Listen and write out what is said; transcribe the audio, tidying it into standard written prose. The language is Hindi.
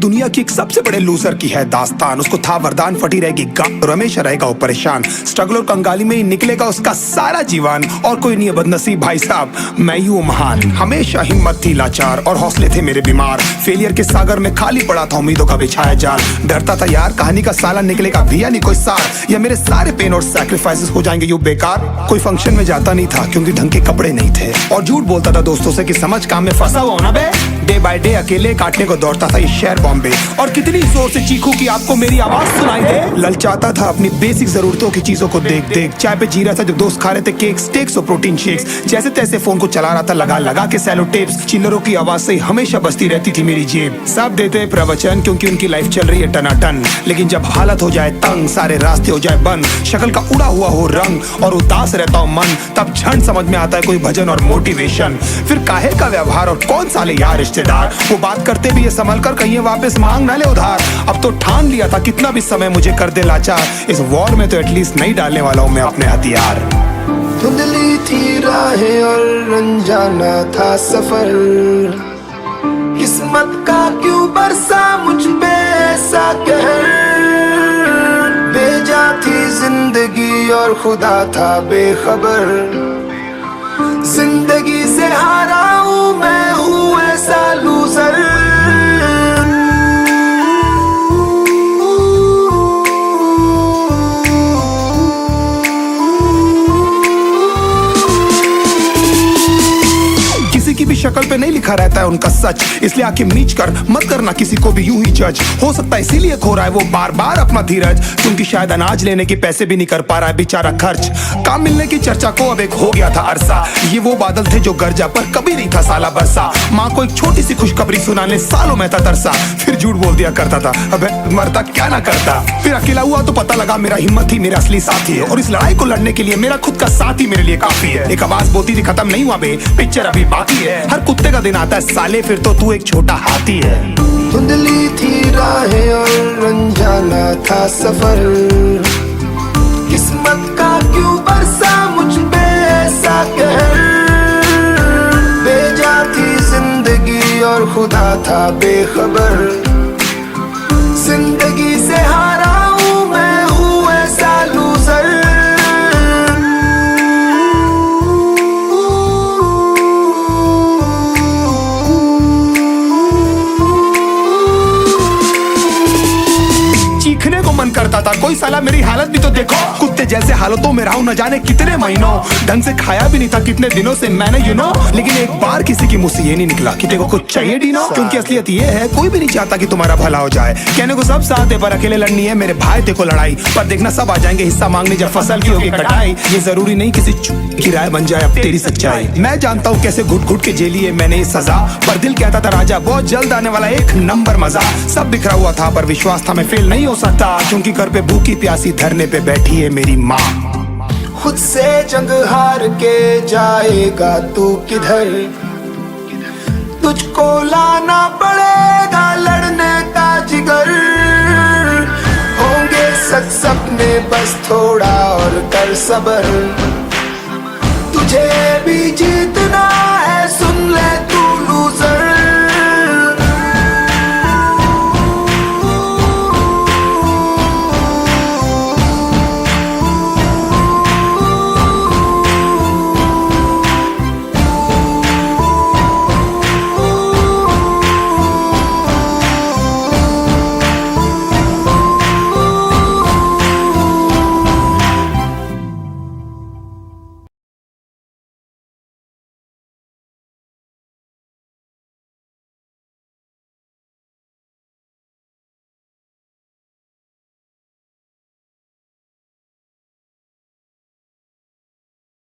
दुनिया की एक सबसे बड़े लूजर की है दास्तान। उसको था वरदान, फटी रहेगी गांड और हमेशा रहेगा वो परेशान। स्ट्रगल और कंगाली में ही निकलेगा उसका सारा जीवन। और कोई नहीं है बदनसीब भाई साहब, मैं ही हूँ महान। हमेशा हिम्मत थी लाचार और हौसले थे मेरे बीमार। फेलियर के सागर में खाली पड़ा था उम्मीदों का बिछाया जाल। डरता था यार कहानी का साला निकलेगा भी या नहीं कोई सार, या मेरे सारे पेन और सैक्रिफाइसेस हो जाएंगे यूं बेकार। कोई फंक्शन में जाता नहीं था क्योंकि ढंग के कपड़े नहीं थे, और झूठ बोलता था दोस्तों से कि समझ काम में फंसा हुआ ना बे। डे बाय डे अकेले काटने को दौड़ता था ये शहर बॉम्बे। और कितनी जोर से चीखूं कि आपको मेरी आवाज सुनाई दे। ललचाता था अपनी बेसिक जरूरतों की चीजों को देख देख। चाय पे जी रहा था जब दोस्त खा रहे थे केक, स्टेक्स और प्रोटीन शेक्स। जैसे तैसे फोन को चला रहा था लगा लगा के सैलो टेप्स। चिल्लरों की आवाज से हमेशा बजती रहती थी मेरी जेब। सब देते प्रवचन क्योंकि उनकी लाइफ चल रही है टनाटन, लेकिन जब हालत हो जाए तंग, सारे रास्ते हो जाए बंद, शक्ल का उड़ा हुआ हो रंग और उदास रहता हो मन, तब झंड समझ में आता है कोई भजन और मोटिवेशन। फिर काहे का व्यवहार और कौन साले यार रिश्तेदार, वो बात करते भी ये संभल कर कहीं वापस मांग ना ले उधार। अब तो ठान लिया था कितना भी समय मुझे कर दे लाचार, इस वॉर में तो एटलीस्ट नहीं डालने वाला हूं मैं अपने हथियार। धुंधली थी राहें और अनजाना था सफर, किस्मत का क्यों बरसा मुझ पे ऐसा कहर। बेजा थी जिंदगी और खुदा था बेखबर, जिंदगी से हारा हूँ मैं, हूँ ऐसा लूजर। किसी की भी शक्ल पे नहीं लिखा रहता है उनका सच, इसलिए आंखें मीच कर मत करना किसी को भी यूं ही जज। हो सकता है इसीलिए खो रहा है वो बार बार अपना धीरज, क्योंकि शायद अनाज लेने के पैसे भी नहीं कर पा रहा है बेचारा खर्च। काम मिलने की चर्चा को अब एक हो गया था अरसा, ये वो बादल थे जो गरजा पर कभी नहीं था साला बरसा। माँ को एक छोटी सी खुशखबरी सुनाने सालों में था तरसा, फिर झूठ बोल दिया करता था अबे मरता क्या ना करता। फिर अकेला हुआ तो पता लगा मेरा हिम्मत ही मेरा असली साथी है, और इस लड़ाई को लड़ने के लिए मेरा खुद का साथ ही मेरे लिए काफी है। एक आवाज बोलती थी खत्म नहीं हुआ बे, पिक्चर अभी बाकी है। हर कुत्ते का दिन आता है साले, फिर तो तू एक छोटा हाथी है। धुंधली थी राहें और अनजाना था सफर, किस्मत का क्यों बरसा मुझ पे ऐसा कहर। बेजा थी जिंदगी और खुदा था बेखबर, जिंदगी से हारा हूँ मैं, हूँ ऐसा लूजर। चीखने को मन करता था कोई साला मेरी हालत भी तो देखो। कुत्ते जैसे हालतों में रहा हूं न जाने कितने महीनों, ढंग से खाया भी नहीं था कितने दिनों से मैंने लेकिन एक बार किसी की मुंह से ये नहीं निकला कि देखो कुछ चाहिए डीनो। क्योंकि असलियत ये है कोई भी नहीं चाहता कि तुम्हारा भला हो जाए। कहने को सब साथ है पर अकेले लड़नी है मेरे भाई देखो लड़ाई, पर देखना सब आ जाएंगे हिस्सा मांगने जब फसल की होगी कटाई। ये जरूरी नहीं किसी की राय बन जाए अब तेरी सच्चाई। मैं जानता हूँ कैसे घुट घुट के झेली है मैंने ये सजा, पर दिल कहता था राजा बहुत जल्द आने वाला एक नंबर मजा। सब बिखरा हुआ था पर विश्वास था मैं फेल नहीं हो सकता, क्योंकि घर पे भूखी प्यासी धरने पे बैठी है मेरी माँ। खुद से जंग हार के जाएगा तू किधर, तुझको लाना पड़ेगा लड़ने का जिगर। होंगे सच सपने बस थोड़ा और कर सबर, तुझे भी जीतना है सुन ले।